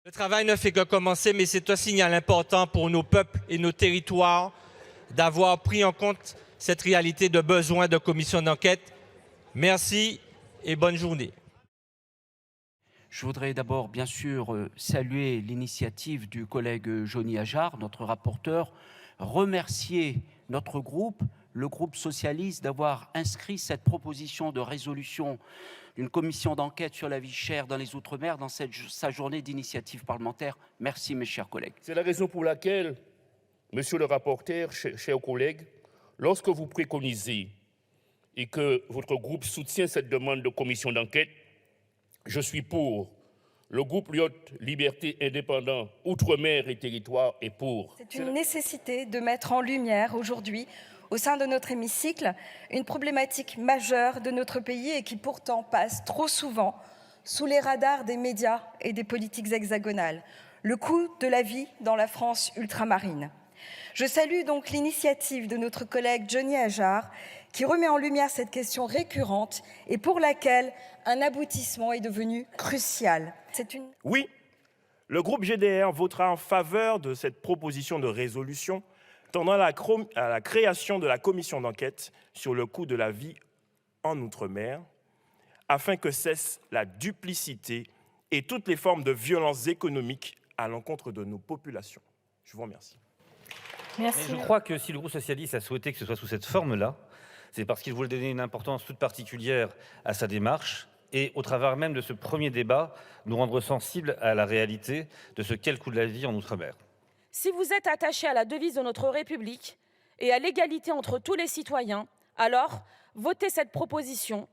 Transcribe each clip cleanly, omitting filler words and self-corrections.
Le travail ne fait que commencer, mais c'est un signal important pour nos peuples et nos territoires d'avoir pris en compte cette réalité de besoin de commission d'enquête. Merci et bonne journée. Je voudrais d'abord, bien sûr, saluer l'initiative du collègue Jony Ajar, notre rapporteur, remercier notre groupe, le groupe socialiste, d'avoir inscrit cette proposition de résolution d'une commission d'enquête sur la vie chère dans les Outre-mer dans sa journée d'initiative parlementaire. Merci, mes chers collègues. C'est la raison pour laquelle, monsieur le rapporteur, chers collègues, lorsque vous préconisez et que votre groupe soutient cette demande de commission d'enquête, je suis pour. Le groupe Lyot Liberté Indépendant Outre-mer et Territoire est pour. C'est une nécessité de mettre en lumière aujourd'hui, au sein de notre hémicycle, une problématique majeure de notre pays et qui pourtant passe trop souvent sous les radars des médias et des politiques hexagonales. Le coût de la vie dans la France ultramarine. Je salue donc l'initiative de notre collègue Jony Ajar qui remet en lumière cette question récurrente et pour laquelle un aboutissement est devenu crucial. Oui, le groupe GDR votera en faveur de cette proposition de résolution tendant à la création de la commission d'enquête sur le coût de la vie en Outre-mer, afin que cesse la duplicité et toutes les formes de violence économique à l'encontre de nos populations. Je vous remercie. Merci. Je crois que si le groupe socialiste a souhaité que ce soit sous cette forme-là, c'est parce qu'il voulait donner une importance toute particulière à sa démarche et, au travers même de ce premier débat, nous rendre sensibles à la réalité de ce qu'est le coût de la vie en Outre-mer. Si vous êtes attaché à la devise de notre République et à l'égalité entre tous les citoyens, alors votez cette proposition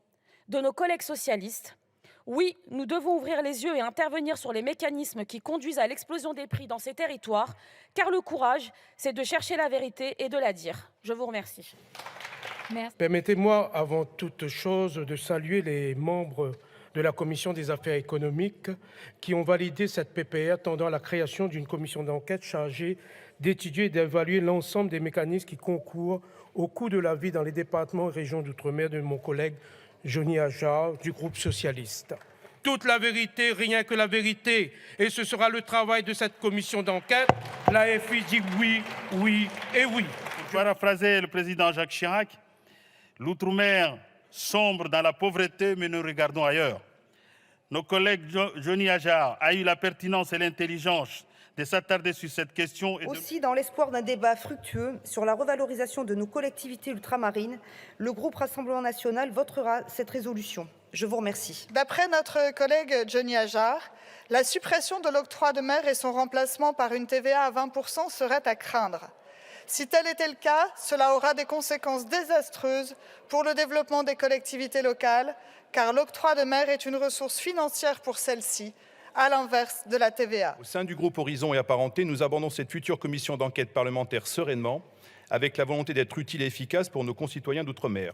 de nos collègues socialistes. Oui, nous devons ouvrir les yeux et intervenir sur les mécanismes qui conduisent à l'explosion des prix dans ces territoires, car le courage, c'est de chercher la vérité et de la dire. Je vous remercie. Merci. Permettez-moi, avant toute chose, de saluer les membres de la Commission des affaires économiques qui ont validé cette PPR tendant à la création d'une commission d'enquête chargée d'étudier et d'évaluer l'ensemble des mécanismes qui concourent au coût de la vie dans les départements et régions d'outre-mer de mon collègue Jony Ajar du groupe socialiste. Toute la vérité, rien que la vérité. Et ce sera le travail de cette commission d'enquête. La FI dit oui, oui et oui. Pour paraphraser le président Jacques Chirac, l'outre-mer sombre dans la pauvreté, mais nous regardons ailleurs. Nos collègues Jony Ajar a eu la pertinence et l'intelligence de s'attarder sur cette question. Aussi, dans l'espoir d'un débat fructueux sur la revalorisation de nos collectivités ultramarines, le groupe Rassemblement national votera cette résolution. Je vous remercie. D'après notre collègue Jony Ajar, la suppression de l'octroi de mer et son remplacement par une TVA à 20% serait à craindre. Si tel était le cas, cela aura des conséquences désastreuses pour le développement des collectivités locales, car l'octroi de mer est une ressource financière pour celles-ci, à l'inverse de la TVA. Au sein du groupe Horizon et Apparentés, nous abordons cette future commission d'enquête parlementaire sereinement, avec la volonté d'être utile et efficace pour nos concitoyens d'outre-mer.